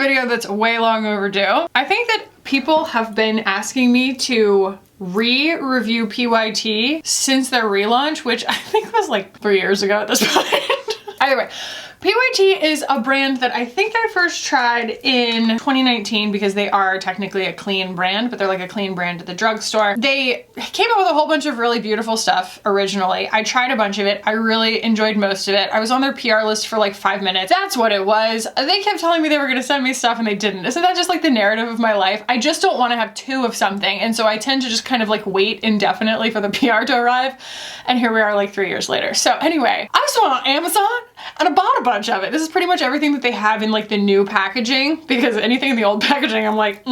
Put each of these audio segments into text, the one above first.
video that's way long overdue. I think that people have been asking me to re-review PYT since their relaunch, which I think was like 3 years ago at this point. Either way, PYT is a brand that I think I first tried in 2019 because they are technically a clean brand, but they're like a clean brand at the drugstore. They came out with a whole bunch of really beautiful stuff originally. I tried a bunch of it. I really enjoyed most of it. I was on their PR list for like 5 minutes. That's what it was. They kept telling me they were gonna send me stuff and they didn't. Isn't that just like the narrative of my life? I just don't wanna have 2 of something. And so I tend to just kind of like wait indefinitely for the PR to arrive. And here we are like 3 years later. So anyway, I just went on Amazon and I bought a bunch of it. This is pretty much everything that they have in like the new packaging, because anything in the old packaging, I'm like,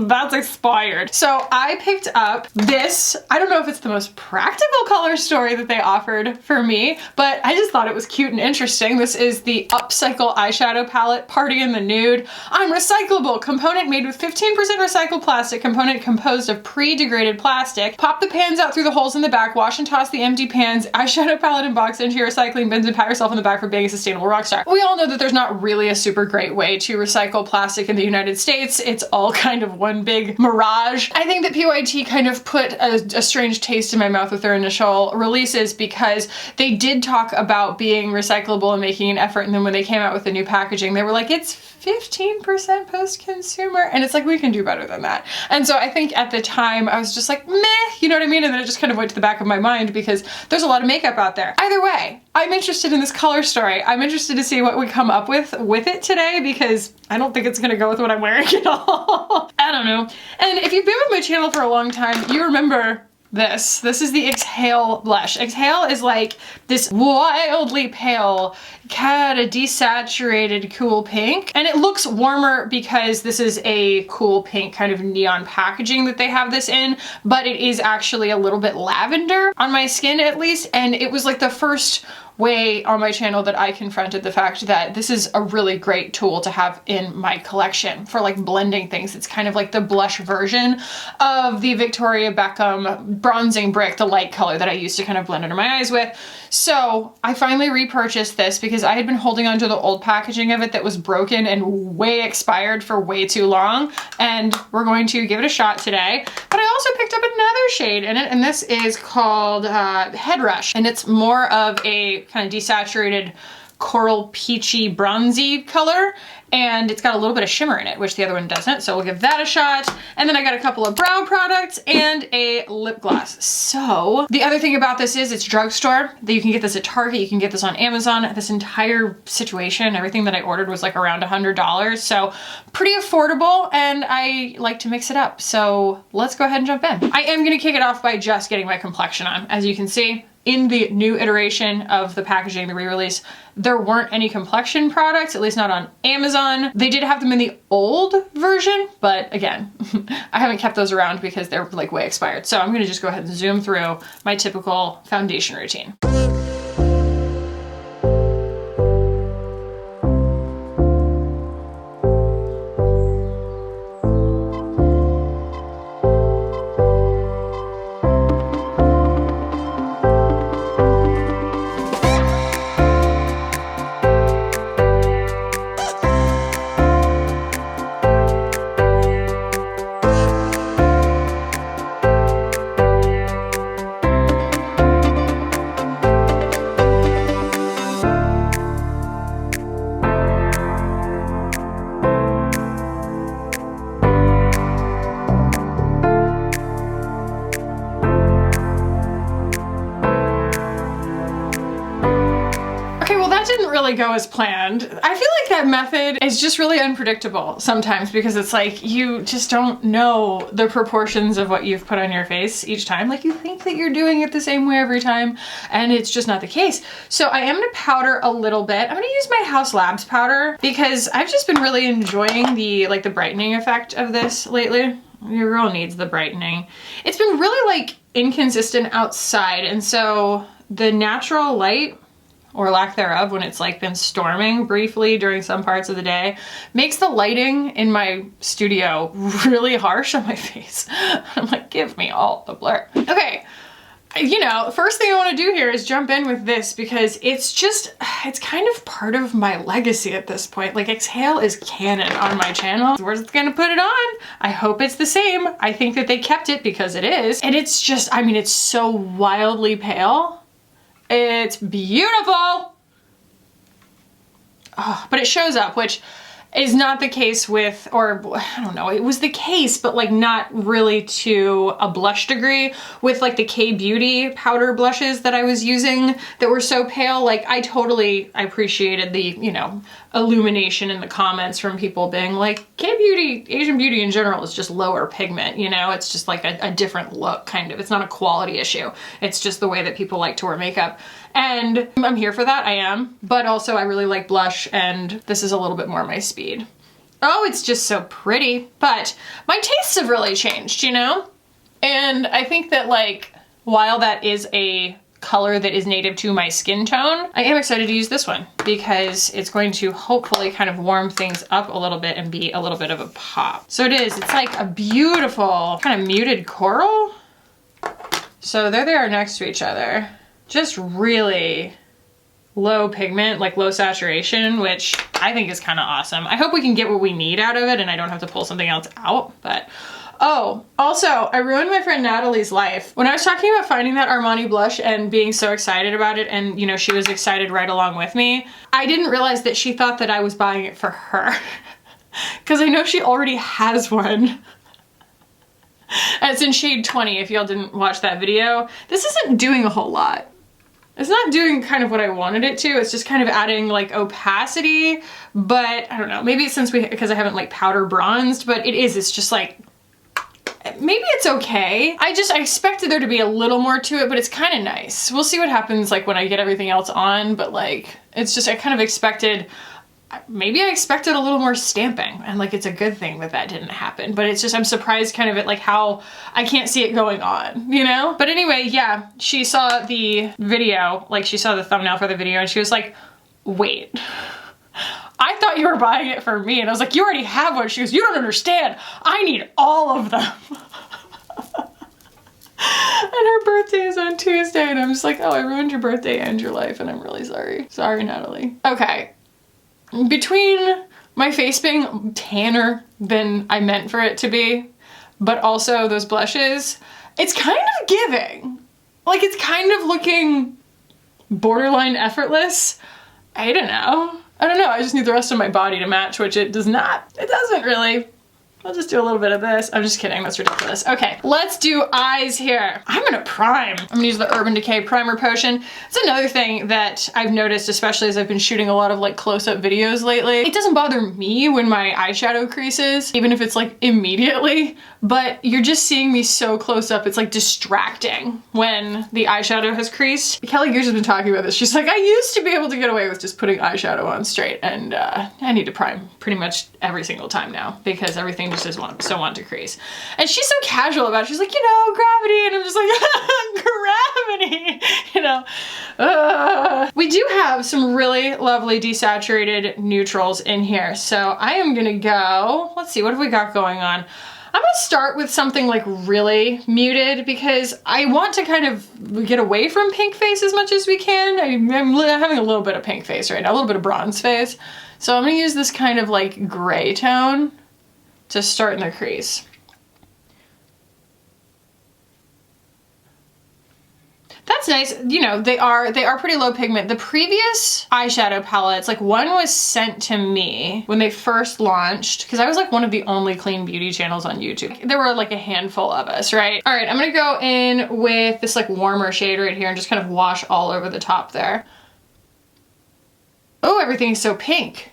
that's expired. So I picked up this. I don't know if it's the most practical color story that they offered for me, but I just thought it was cute and interesting. This is the Upcycle Eyeshadow Palette, Party in the Nude. I'm recyclable. Component made with 15% recycled plastic. Component composed of pre-degraded plastic. Pop the pans out through the holes in the back. Wash and toss the empty pans. Eyeshadow palette and box into your recycling bins and pat yourself on the back for being a sustainable rock star. We all know that there's not really a super great way to recycle plastic in the United States. It's all kind of one big mirage. I think that PYT kind of put a strange taste in my mouth with their initial releases, because they did talk about being recyclable and making an effort, and then when they came out with the new packaging, they were like, it's 15% post-consumer, and it's like, we can do better than that. And so I think at the time I was just like, meh, you know what I mean? And then it just kind of went to the back of my mind because there's a lot of makeup out there. Either way, I'm interested in this color story. I'm interested to see what we come up with it today, because I don't think it's gonna go with what I'm wearing at all. I don't know. And if you've been with my channel for a long time, you remember this. This is the Exhale blush. Exhale is like this wildly pale, kind of desaturated cool pink. And it looks warmer because this is a cool pink kind of neon packaging that they have this in, but it is actually a little bit lavender on my skin at least. And it was like the first way on my channel that I confronted the fact that this is a really great tool to have in my collection for like blending things. It's kind of like the blush version of the Victoria Beckham bronzing brick, the light color that I used to kind of blend under my eyes with. So I finally repurchased this because I had been holding onto the old packaging of it that was broken and way expired for way too long, and we're going to give it a shot today. But I also picked up another shade in it, and this is called Head Rush, and it's more of a kind of desaturated coral peachy bronzy color, and it's got a little bit of shimmer in it, which the other one doesn't, so we'll give that a shot. And then I got a couple of brow products and a lip gloss. So the other thing about this is it's drugstore. You can get this at Target, you can get this on Amazon. This entire situation, everything that I ordered was like around $100, so pretty affordable, and I like to mix it up. So let's go ahead and jump in. I am gonna kick it off by just getting my complexion on. As you can see, in the new iteration of the packaging, the re-release, there weren't any complexion products, at least not on Amazon. They did have them in the old version, but again, I haven't kept those around because they're like way expired. So I'm gonna just go ahead and zoom through my typical foundation routine. Didn't really go as planned. I feel like that method is just really unpredictable sometimes, because it's like you just don't know the proportions of what you've put on your face each time. Like, you think that you're doing it the same way every time, and it's just not the case. So I am gonna powder a little bit. I'm gonna use my House Labs powder because I've just been really enjoying the brightening effect of this lately. Your girl needs the brightening. It's been really like inconsistent outside, and so the natural light, or lack thereof, when it's like been storming briefly during some parts of the day, makes the lighting in my studio really harsh on my face. I'm like, give me all the blur. Okay, you know, first thing I want to do here is jump in with this because it's kind of part of my legacy at this point. Like, Exhale is canon on my channel. We're just gonna put it on. I hope it's the same. I think that they kept it because it is. And it's just, I mean, it's so wildly pale. It's beautiful. Oh, but it shows up, which is not the case with, or I don't know, it was the case, but like not really to a blush degree with like the K-Beauty powder blushes that I was using that were so pale. Like I appreciated the, you know, illumination in the comments from people being like, K-Beauty, Asian beauty in general is just lower pigment, you know, it's just like a different look kind of. It's not a quality issue. It's just the way that people like to wear makeup. And I'm here for that, I am. But also I really like blush and this is a little bit more my speed. Oh, it's just so pretty. But my tastes have really changed, you know? And I think that like, while that is a color that is native to my skin tone, I am excited to use this one because it's going to hopefully kind of warm things up a little bit and be a little bit of a pop. So it is, it's like a beautiful kind of muted coral. So there they are next to each other. Just really low pigment, like low saturation, which I think is kind of awesome. I hope we can get what we need out of it and I don't have to pull something else out, but oh, also, I ruined my friend Natalie's life. When I was talking about finding that Armani blush and being so excited about it, and you know, she was excited right along with me, I didn't realize that she thought that I was buying it for her. Because I know she already has one. And it's in shade 20 if y'all didn't watch that video. This isn't doing a whole lot. It's not doing kind of what I wanted it to. It's just kind of adding like opacity, but I don't know, maybe it's because I haven't like powder bronzed, but it's just like, maybe it's okay. I expected there to be a little more to it, but it's kind of nice. We'll see what happens like when I get everything else on, but like, it's just, I kind of expected, maybe I expected a little more stamping and like, it's a good thing that that didn't happen, but it's just, I'm surprised kind of at like how I can't see it going on, you know? But anyway, yeah, she saw the video, like she saw the thumbnail for the video and she was like, wait, I thought you were buying it for me. And I was like, you already have one. She goes, you don't understand. I need all of them. And her birthday is on Tuesday. And I'm just like, oh, I ruined your birthday and your life. And I'm really sorry. Sorry, Natalie. Okay. Between my face being tanner than I meant for it to be, but also those blushes, it's kind of giving. Like, it's kind of looking borderline effortless. I don't know. I just need the rest of my body to match, which it does not. It doesn't really. I'll just do a little bit of this. I'm just kidding, that's ridiculous. Okay, let's do eyes here. I'm gonna prime. I'm gonna use the Urban Decay Primer Potion. It's another thing that I've noticed, especially as I've been shooting a lot of like close-up videos lately. It doesn't bother me when my eyeshadow creases, even if it's like immediately, but you're just seeing me so close up, it's like distracting when the eyeshadow has creased. Kelly Gears has been talking about this. She's like, I used to be able to get away with just putting eyeshadow on straight, and I need to prime pretty much every single time now because everything just is so want to crease. And she's so casual about it. She's like, you know, gravity, and I'm just like, gravity, you know. We do have some really lovely desaturated neutrals in here, so I am gonna go, let's see, what have we got going on? I'm gonna start with something like really muted because I want to kind of get away from pink face as much as we can. I'm having a little bit of pink face right now, a little bit of bronze face. So I'm gonna use this kind of like gray tone to start in the crease. That's nice. You know, they are pretty low pigment. The previous eyeshadow palettes, like one was sent to me when they first launched, because I was like one of the only clean beauty channels on YouTube. There were like a handful of us, right? All right, I'm gonna go in with this like warmer shade right here and just kind of wash all over the top there. Oh, everything is so pink.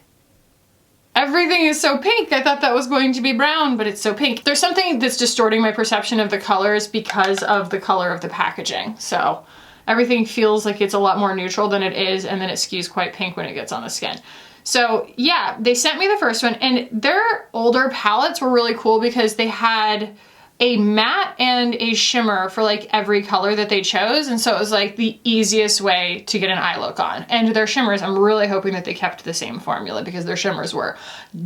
Everything is so pink. I thought that was going to be brown, but it's so pink. There's something that's distorting my perception of the colors because of the color of the packaging. So everything feels like it's a lot more neutral than it is, and then it skews quite pink when it gets on the skin. So yeah, they sent me the first one, and their older palettes were really cool because they had a matte and a shimmer for like every color that they chose, and so it was like the easiest way to get an eye look on. And their shimmers, I'm really hoping that they kept the same formula because their shimmers were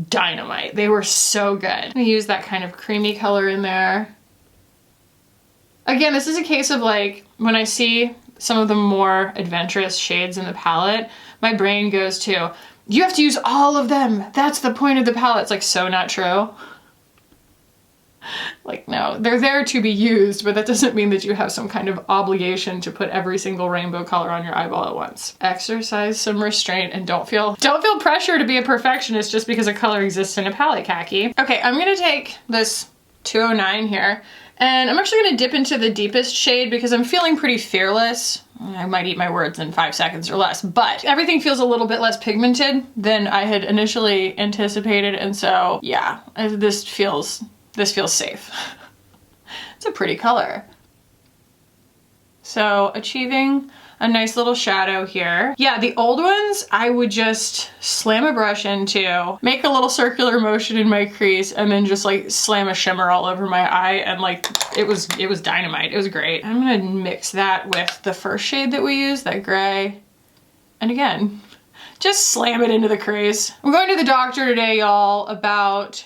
dynamite. They were so good. I'm gonna use that kind of creamy color in there. Again, this is a case of like, when I see some of the more adventurous shades in the palette, my brain goes to, you have to use all of them. That's the point of the palette. It's like so not true. Like, no, they're there to be used, but that doesn't mean that you have some kind of obligation to put every single rainbow color on your eyeball at once. Exercise some restraint and don't feel pressure to be a perfectionist just because a color exists in a palette, Kackie. Okay, I'm gonna take this 209 here, and I'm actually gonna dip into the deepest shade because I'm feeling pretty fearless. I might eat my words in 5 seconds or less, but everything feels a little bit less pigmented than I had initially anticipated, and so yeah, this feels safe. It's a pretty color. So achieving a nice little shadow here. Yeah, the old ones, I would just slam a brush into, make a little circular motion in my crease, and then just like slam a shimmer all over my eye, and like, it was dynamite. It was great. I'm gonna mix that with the first shade that we used, that gray. And again, just slam it into the crease. I'm going to the doctor today, y'all, about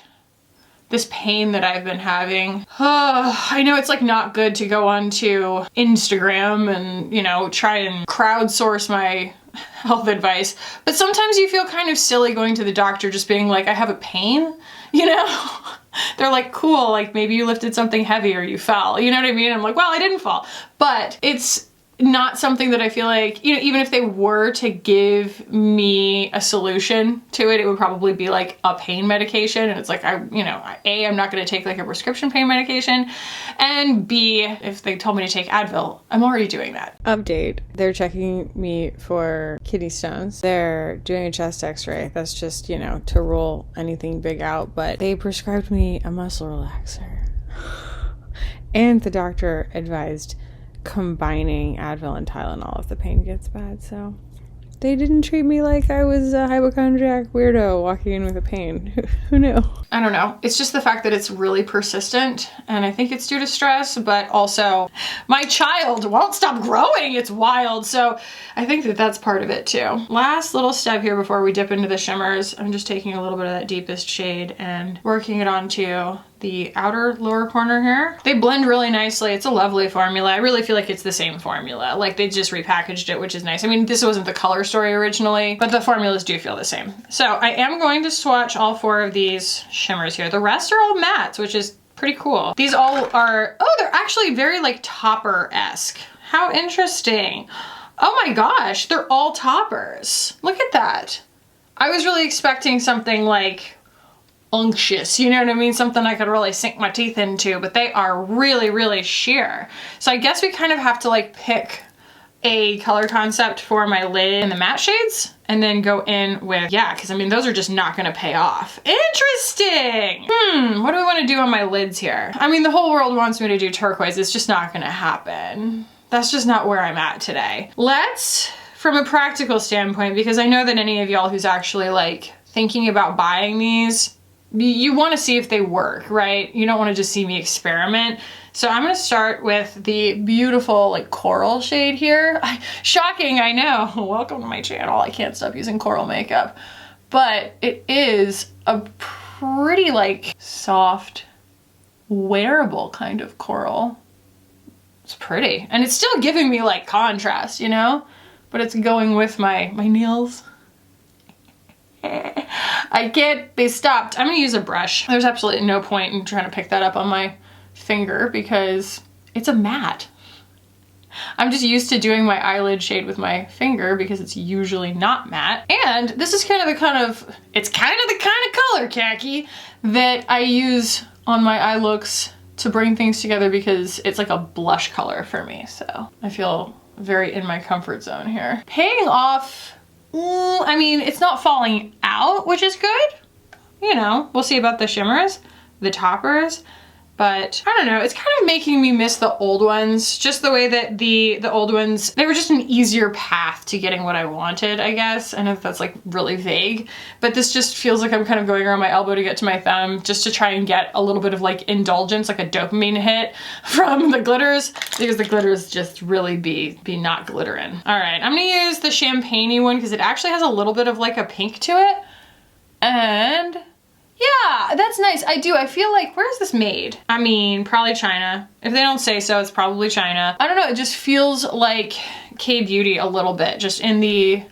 this pain that I've been having. I know it's like not good to go onto Instagram and, you know, try and crowdsource my health advice, but sometimes you feel kind of silly going to the doctor just being like, I have a pain, you know? They're like, cool, like maybe you lifted something heavy or you fell, you know what I mean? I'm like, well, I didn't fall, but it's not something that I feel like, you know, even if they were to give me a solution to it, it would probably be like a pain medication. And it's like, you know, A, I'm not gonna take like a prescription pain medication. And B, if they told me to take Advil, I'm already doing that. Update, they're checking me for kidney stones. They're doing a chest x-ray. That's just, you know, to rule anything big out. But they prescribed me a muscle relaxer. And the doctor advised combining Advil and Tylenol if the pain gets bad, so they didn't treat me like I was a hypochondriac weirdo walking in with a pain. Who knew? I don't know. It's just the fact that it's really persistent, and I think it's due to stress, but also my child won't stop growing. It's wild. So I think that that's part of it too. Last little step here before we dip into the shimmers. I'm just taking a little bit of that deepest shade and working it onto the outer lower corner here. They blend really nicely. It's a lovely formula. I really feel like it's the same formula. Like they just repackaged it, which is nice. I mean, this wasn't the color story originally, but the formulas do feel the same. So I am going to swatch all 4 of these shimmers here. The rest are all mattes, which is pretty cool. These all are, oh, they're actually very like topper-esque. How interesting. Oh my gosh, they're all toppers. Look at that. I was really expecting something like unctuous, you know what I mean? Something I could really sink my teeth into, but they are really, really sheer. So I guess we kind of have to like pick a color concept for my lid in the matte shades and then go in with, yeah, because I mean, those are just not gonna pay off. Interesting. What do we want to do on my lids here? I mean, the whole world wants me to do turquoise. It's just not gonna happen. That's just not where I'm at today. Let's, from a practical standpoint, because I know that any of y'all who's actually like thinking about buying these, you want to see if they work, right? You don't want to just see me experiment. So I'm going to start with the beautiful like coral shade here. Shocking, I know. Welcome to my channel. I can't stop using coral makeup. But it is a pretty like soft, wearable kind of coral. It's pretty. And it's still giving me like contrast, you know? But it's going with my nails. I can't be stopped. I'm gonna use a brush. There's absolutely no point in trying to pick that up on my finger because it's a matte. I'm just used to doing my eyelid shade with my finger because it's usually not matte. And this is kind of the kind of color, Kackie, that I use on my eye looks to bring things together because it's like a blush color for me. So I feel very in my comfort zone here. Paying off, I mean, it's not falling out, which is good. You know, we'll see about the shimmers, the toppers, but I don't know, it's kind of making me miss the old ones, just the way that the old ones, they were just an easier path to getting what I wanted, I guess. I know that's like really vague, but this just feels like I'm kind of going around my elbow to get to my thumb just to try and get a little bit of like indulgence, like a dopamine hit from the glitters, because the glitters just really be not glittering. All right, I'm gonna use the champagne-y one because it actually has a little bit of like a pink to it. And Yeah, that's nice. I do. I feel like, where is this made? I mean, probably China. If they don't say so, it's probably China. I don't know. It just feels like K-Beauty a little bit, just in the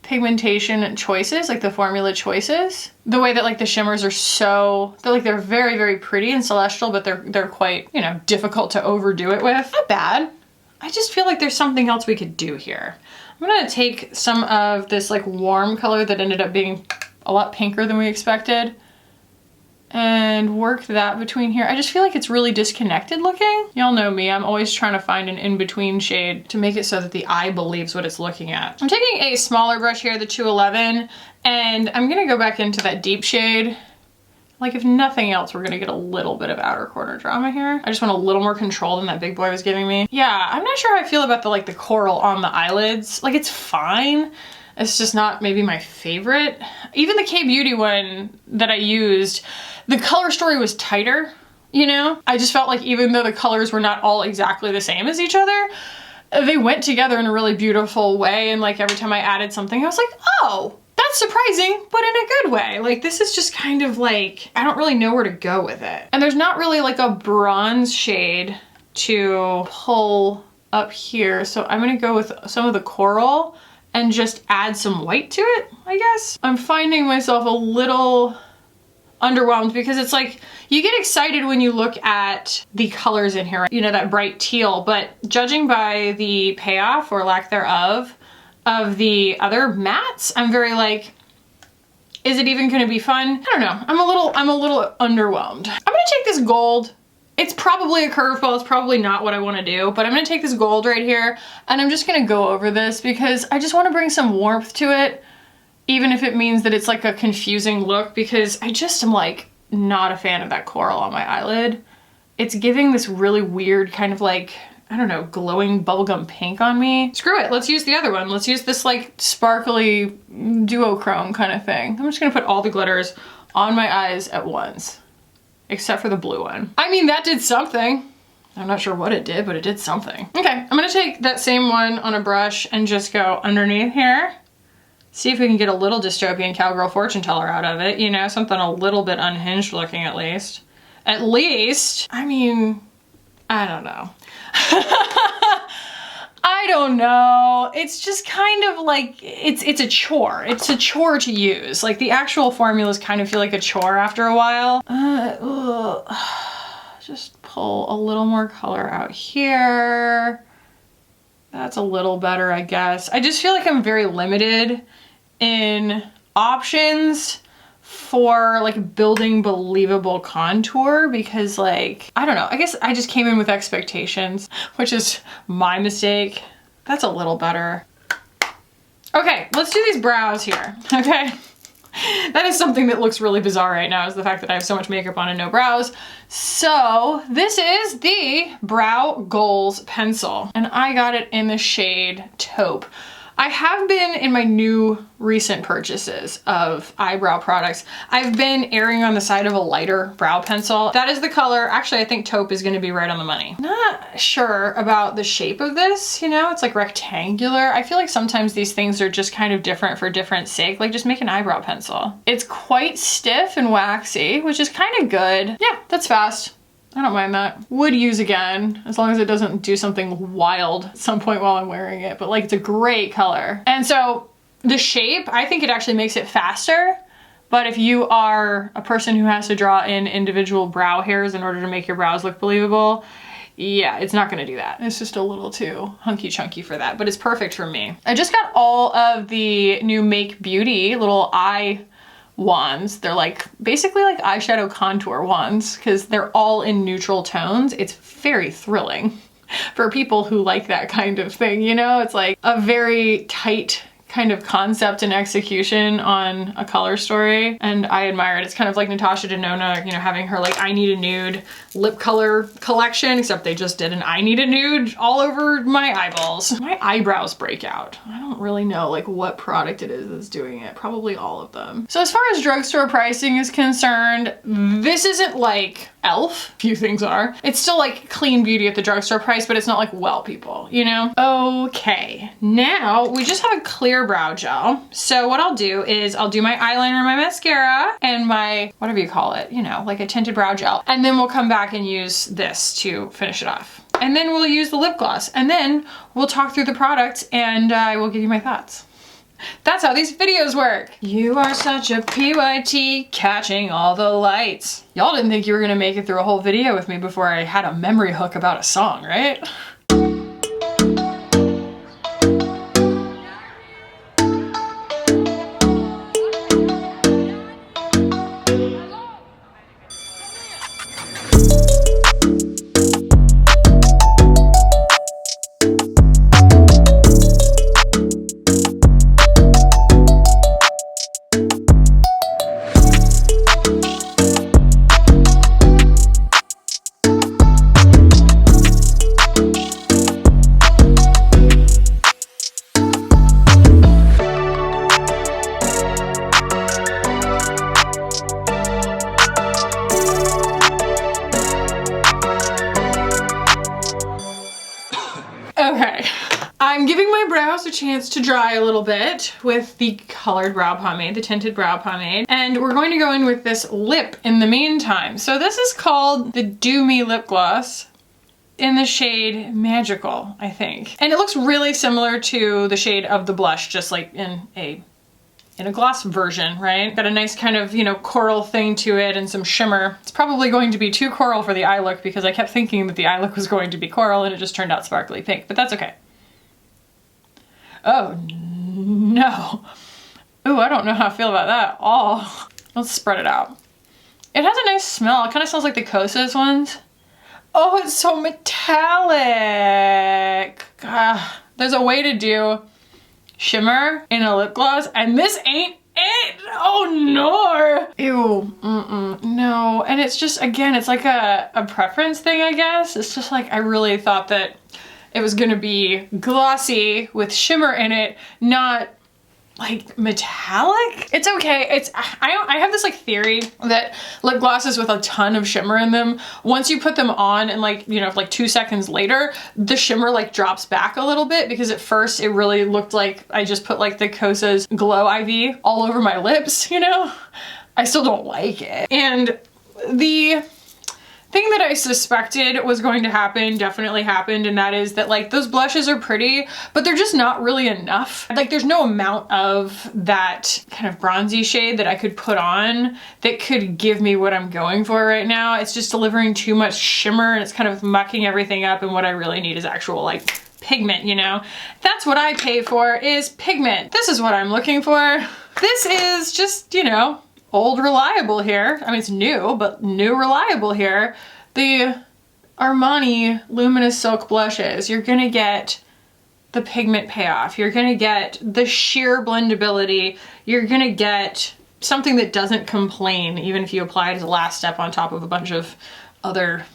pigmentation choices, like the formula choices. The way that like the shimmers are so, they're very, very pretty and celestial, but they're quite, you know, difficult to overdo it with. Not bad. I just feel like there's something else we could do here. I'm gonna take some of this like warm color that ended up being a lot pinker than we expected and work that between here. I just feel like it's really disconnected looking. Y'all know me, I'm always trying to find an in-between shade to make it so that the eye believes what it's looking at. I'm taking a smaller brush here, the 211, and I'm gonna go back into that deep shade. Like if nothing else, we're gonna get a little bit of outer corner drama here. I just want a little more control than that big boy was giving me. Yeah, I'm not sure how I feel about the coral on the eyelids. Like it's fine. It's just not maybe my favorite. Even the K-Beauty one that I used, the color story was tighter, you know? I just felt like even though the colors were not all exactly the same as each other, they went together in a really beautiful way. And like every time I added something, I was like, oh, that's surprising, but in a good way. Like this is just kind of like, I don't really know where to go with it. And there's not really like a bronze shade to pull up here. So I'm gonna go with some of the coral and just add some white to it, I guess. I'm finding myself a little underwhelmed because it's like, you get excited when you look at the colors in here, you know, that bright teal, but judging by the payoff or lack thereof of the other mattes, I'm very like, is it even gonna be fun? I don't know, I'm a little underwhelmed. I'm gonna take this gold. It's probably a curveball, it's probably not what I wanna do, but I'm gonna take this gold right here and I'm just gonna go over this because I just wanna bring some warmth to it, even if it means that it's like a confusing look, because I just am like not a fan of that coral on my eyelid. It's giving this really weird kind of like, I don't know, glowing bubblegum pink on me. Screw it, let's use the other one. Let's use this like sparkly duochrome kind of thing. I'm just gonna put all the glitters on my eyes at once, except for the blue one. I mean, that did something. I'm not sure what it did, but it did something. Okay, I'm gonna take that same one on a brush and just go underneath here. See if we can get a little dystopian cowgirl fortune teller out of it, you know, something a little bit unhinged looking at least. At least, I mean, I don't know. I don't know. It's just kind of like, it's a chore. It's a chore to use. Like the actual formulas kind of feel like a chore after a while. Just pull a little more color out here. That's a little better, I guess. I just feel like I'm very limited in options for like building believable contour because like, I don't know, I guess I just came in with expectations, which is my mistake. That's a little better. Okay, let's do these brows here, okay? That is something that looks really bizarre right now, is the fact that I have so much makeup on and no brows. So this is the Brow Goals pencil and I got it in the shade Taupe. I have been, in my new recent purchases of eyebrow products, I've been erring on the side of a lighter brow pencil. That is the color. Actually, I think Taupe is gonna be right on the money. Not sure about the shape of this, you know, it's like rectangular. I feel like sometimes these things are just kind of different for different sake. Like just make an eyebrow pencil. It's quite stiff and waxy, which is kind of good. Yeah, that's fast. I don't mind that. Would use again, as long as it doesn't do something wild at some point while I'm wearing it, but like it's a great color. And so the shape, I think it actually makes it faster, but if you are a person who has to draw in individual brow hairs in order to make your brows look believable, yeah, it's not gonna do that. It's just a little too hunky chunky for that, but it's perfect for me. I just got all of the new Make Beauty little eye wands. They're like basically like eyeshadow contour wands because they're all in neutral tones. It's very thrilling for people who like that kind of thing, you know? It's like a very tight kind of concept and execution on a color story, and I admire it. It's kind of like Natasha Denona, you know, having her like I Need a Nude lip color collection, except they just did an I Need a Nude all over my eyeballs. My eyebrows break out. I don't really know like what product it is that's doing it. Probably all of them. So as far as drugstore pricing is concerned, this isn't like e.l.f. Few things are. It's still like clean beauty at the drugstore price, but it's not like Well People, you know? Okay, now we just have a clear Brow Gel. So what I'll do is I'll do my eyeliner, my mascara, and my, whatever you call it, you know, like a tinted brow gel. And then we'll come back and use this to finish it off. And then we'll use the lip gloss. And then we'll talk through the product and I will give you my thoughts. That's how these videos work. You are such a PYT, catching all the lights. Y'all didn't think you were gonna make it through a whole video with me before I had a memory hook about a song, right? Okay, I'm giving my brows a chance to dry a little bit with the colored brow pomade, the tinted brow pomade, and we're going to go in with this lip in the meantime. So this is called the Do Me Lip Gloss in the shade Magical, I think. And it looks really similar to the shade of the blush, just like in a gloss version, right? Got a nice kind of, you know, coral thing to it and some shimmer. It's probably going to be too coral for the eye look because I kept thinking that the eye look was going to be coral and it just turned out sparkly pink, but that's okay. Oh no. Ooh, I don't know how I feel about that at all. Let's spread it out. It has a nice smell. It kind of smells like the Kosas ones. Oh, it's so metallic. There's a way to do shimmer in a lip gloss and this ain't it. Oh no. Ew. No. And it's just, again, it's like a preference thing, I guess. It's just like I really thought that it was gonna be glossy with shimmer in it, not like metallic. It's okay. I have this like theory that lip glosses with a ton of shimmer in them, once you put them on and like, you know, like 2 seconds later, the shimmer like drops back a little bit because at first it really looked like I just put like the Kosas Glow IV all over my lips, you know? I still don't like it. And the thing that I suspected was going to happen definitely happened, and that is that like those blushes are pretty, but they're just not really enough. Like there's no amount of that kind of bronzy shade that I could put on that could give me what I'm going for right now. It's just delivering too much shimmer and it's kind of mucking everything up, and what I really need is actual like pigment, you know? That's what I pay for, is pigment. This is what I'm looking for. This is just, you know, old reliable here. I mean, it's new, but new reliable here. The Armani Luminous Silk Blushes. You're gonna get the pigment payoff. You're gonna get the sheer blendability. You're gonna get something that doesn't complain, even if you apply it as a last step on top of a bunch of other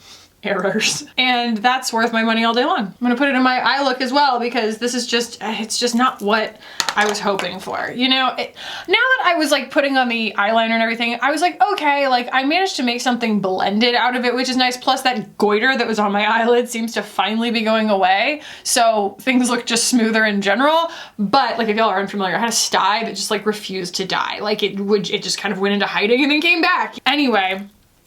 errors. And that's worth my money all day long. I'm gonna put it in my eye look as well because this is just, it's just not what I was hoping for. You know, now that I was like putting on the eyeliner and everything, I was like, okay, like I managed to make something blended out of it, which is nice. Plus that goiter that was on my eyelid seems to finally be going away. So things look just smoother in general. But like if y'all are unfamiliar, I had a sty that just like refused to die. Like it just kind of went into hiding and then came back. Anyway,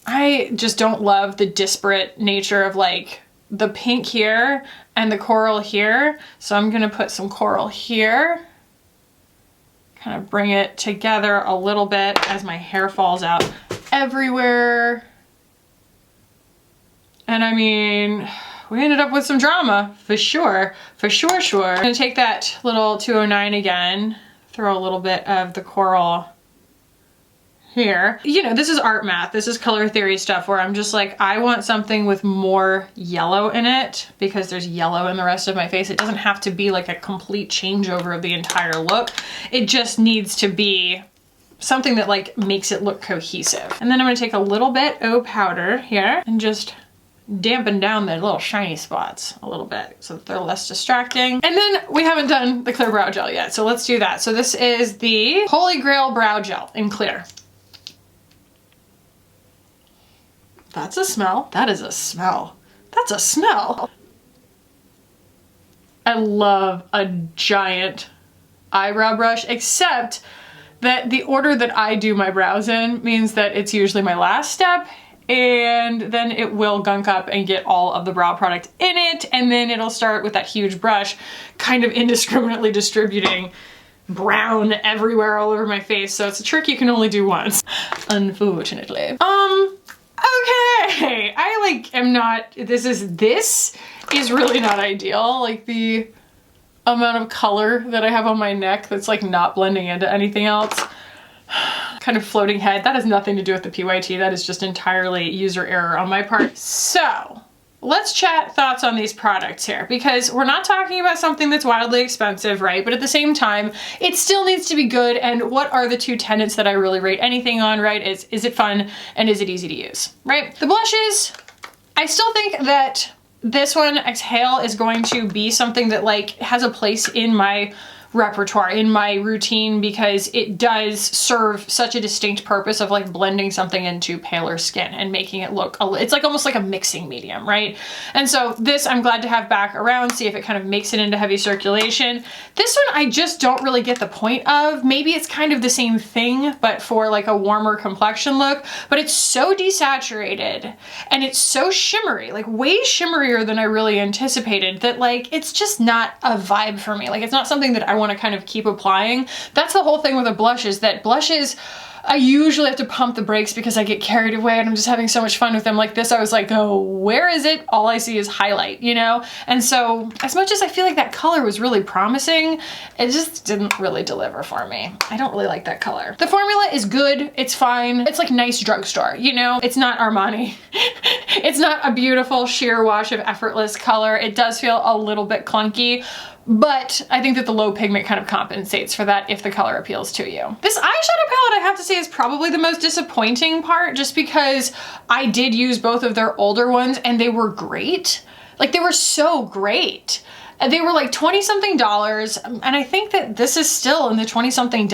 I just don't love the disparate nature of like the pink here and the coral here. So I'm gonna put some coral here, kind of bring it together a little bit as my hair falls out everywhere. And I mean, we ended up with some drama for sure, sure. I'm gonna take that little 209 again, throw a little bit of the coral here. You know, this is art math. This is color theory stuff where I'm just like, I want something with more yellow in it because there's yellow in the rest of my face. It doesn't have to be like a complete changeover of the entire look. It just needs to be something that like makes it look cohesive. And then I'm gonna take a little bit O powder here and just dampen down the little shiny spots a little bit so that they're less distracting. And then we haven't done the clear brow gel yet, so let's do that. So this is the Holy Grail Brow Gel in clear. That's a smell. That is a smell. That's a smell. I love a giant eyebrow brush, except that the order that I do my brows in means that it's usually my last step, and then it will gunk up and get all of the brow product in it, and then it'll start with that huge brush kind of indiscriminately distributing brown everywhere all over my face. So it's a trick you can only do once, unfortunately. Okay, I like am not, this is really not ideal. Like the amount of color that I have on my neck that's like not blending into anything else. Kind of floating head. That has nothing to do with the PYT. That is just entirely user error on my part. So let's chat thoughts on these products here, because we're not talking about something that's wildly expensive, right? But at the same time, it still needs to be good. And what are the two tenets that I really rate anything on, right? Is it fun and is it easy to use, right? The blushes, I still think that this one, Exhale, is going to be something that like has a place in my repertoire, in my routine, because it does serve such a distinct purpose of like blending something into paler skin and making it look, it's like almost like a mixing medium, right? And so this I'm glad to have back around, see if it kind of makes it into heavy circulation. This one I just don't really get the point of. Maybe it's kind of the same thing, but for like a warmer complexion look, but it's so desaturated and it's so shimmery, like way shimmerier than I really anticipated, that like it's just not a vibe for me. Like it's not something that I want to kind of keep applying. That's the whole thing with a blush, is that blushes, I usually have to pump the brakes because I get carried away and I'm just having so much fun with them. Like this, I was like, oh, where is it? All I see is highlight, you know? And so as much as I feel like that color was really promising, it just didn't really deliver for me. I don't really like that color. The formula is good. It's fine. It's like nice drugstore, you know? It's not Armani. It's not a beautiful sheer wash of effortless color. It does feel a little bit clunky, but I think that the low pigment kind of compensates for that if the color appeals to you. This eyeshadow palette, I have to say, is probably the most disappointing part, just because I did use both of their older ones and they were great. Like they were so great. They were like $20-something, and I think that this is still in the $20-something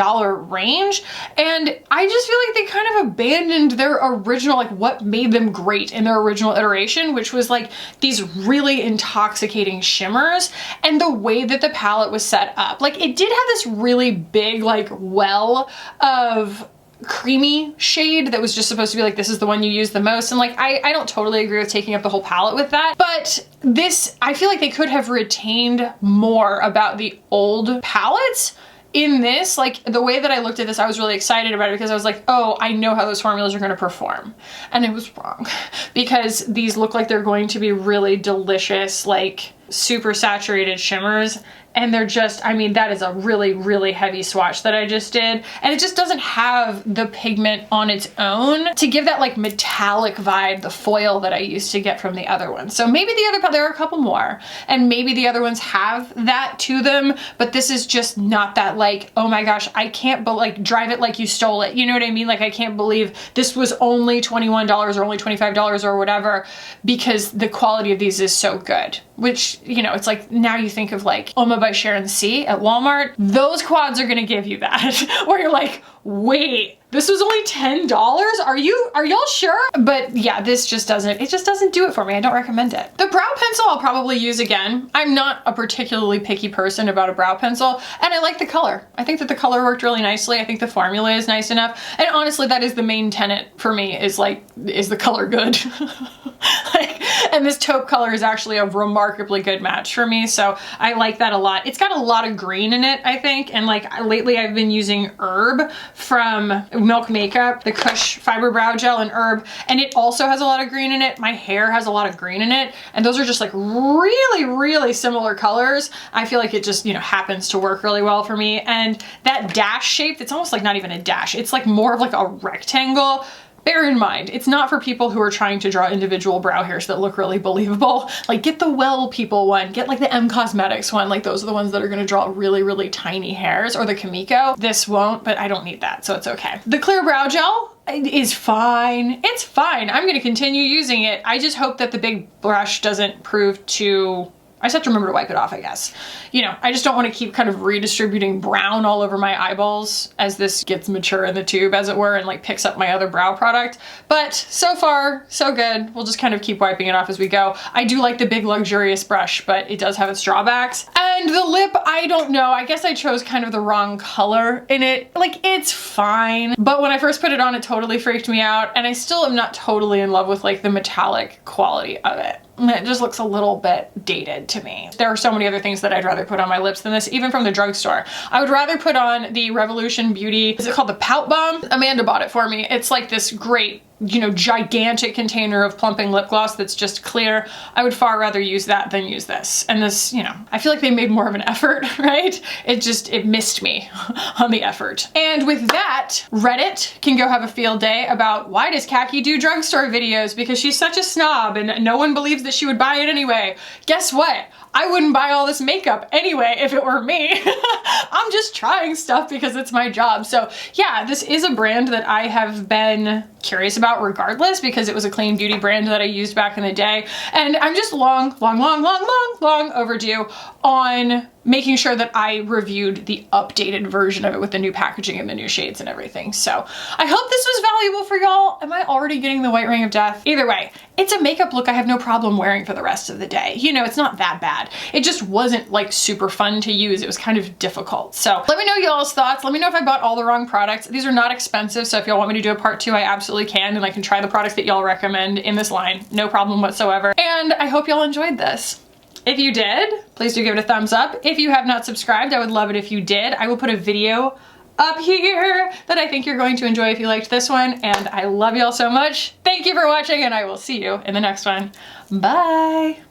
range. And I just feel like they kind of abandoned their original, like what made them great in their original iteration, which was like these really intoxicating shimmers, and the way that the palette was set up. Like it did have this really big like well of creamy shade that was just supposed to be like, this is the one you use the most. And like, I don't totally agree with taking up the whole palette with that, but this, I feel like they could have retained more about the old palettes in this. Like the way that I looked at this, I was really excited about it because I was like, oh, I know how those formulas are going to perform. And it was wrong, because these look like they're going to be really delicious, like super saturated shimmers. And they're just, I mean, that is a really, really heavy swatch that I just did. And it just doesn't have the pigment on its own to give that like metallic vibe, the foil that I used to get from the other ones. So maybe the other, there are a couple more, and maybe the other ones have that to them, but this is just not that like, oh my gosh, I can't like drive it like you stole it. You know what I mean? Like I can't believe this was only $21 or only $25 or whatever, because the quality of these is so good. Which, you know, it's like now you think of like Oma by Sharon C at Walmart. Those quads are gonna give you that, where you're like, wait, this was only $10? Are y'all sure? But yeah, this just doesn't, it just doesn't do it for me. I don't recommend it. The brow pencil I'll probably use again. I'm not a particularly picky person about a brow pencil, and I like the color. I think that the color worked really nicely. I think the formula is nice enough. And honestly, that is the main tenet for me, is like, is the color good? And this taupe color is actually a remarkably good match for me. So I like that a lot. It's got a lot of green in it, I think. And like lately I've been using Herb from Milk Makeup, the Kush Fiber Brow Gel in Herb. And it also has a lot of green in it. My hair has a lot of green in it. And those are just like really, really similar colors. I feel like it just, you know, happens to work really well for me. And that dash shape, it's almost like not even a dash. It's like more of like a rectangle. Bear in mind, it's not for people who are trying to draw individual brow hairs that look really believable. Like get the Well People one, get like the M Cosmetics one. Like those are the ones that are gonna draw really, really tiny hairs, or the Kamiko. This won't, but I don't need that, so it's okay. The clear brow gel is fine. It's fine. I'm gonna continue using it. I just hope that the big brush doesn't prove too I just have to remember to wipe it off, I guess. You know, I just don't want to keep kind of redistributing brown all over my eyeballs as this gets mature in the tube, as it were, and like picks up my other brow product. But so far, so good. We'll just kind of keep wiping it off as we go. I do like the big luxurious brush, but it does have its drawbacks. And the lip, I don't know. I guess I chose kind of the wrong color in it. Like, it's fine. But when I first put it on, it totally freaked me out. And I still am not totally in love with like the metallic quality of it. It just looks a little bit dated to me. There are so many other things that I'd rather put on my lips than this, even from the drugstore. I would rather put on the Revolution Beauty, is it called the Pout Bomb? Amanda bought it for me. It's like this great, you know, gigantic container of plumping lip gloss that's just clear. I would far rather use that than use this. And this, you know, I feel like they made more of an effort, right? It missed me on the effort. And with that, Reddit can go have a field day about why does Kackie do drugstore videos? Because she's such a snob and no one believes that she would buy it anyway. Guess what? I wouldn't buy all this makeup anyway if it were me. I'm just trying stuff because it's my job. So yeah, this is a brand that I have been curious about regardless, because it was a clean beauty brand that I used back in the day. And I'm just long overdue on making sure that I reviewed the updated version of it with the new packaging and the new shades and everything. So I hope this was valuable for y'all. Am I already getting the white ring of death? Either way, it's a makeup look I have no problem wearing for the rest of the day. You know, it's not that bad. It just wasn't like super fun to use. It was kind of difficult. So let me know y'all's thoughts. Let me know if I bought all the wrong products. These are not expensive, so if y'all want me to do a part 2, I absolutely can, and I can try the products that y'all recommend in this line. No problem whatsoever. And I hope y'all enjoyed this. If you did, please do give it a thumbs up. If you have not subscribed, I would love it if you did. I will put a video up here that I think you're going to enjoy if you liked this one, and I love y'all so much. Thank you for watching, and I will see you in the next one. Bye!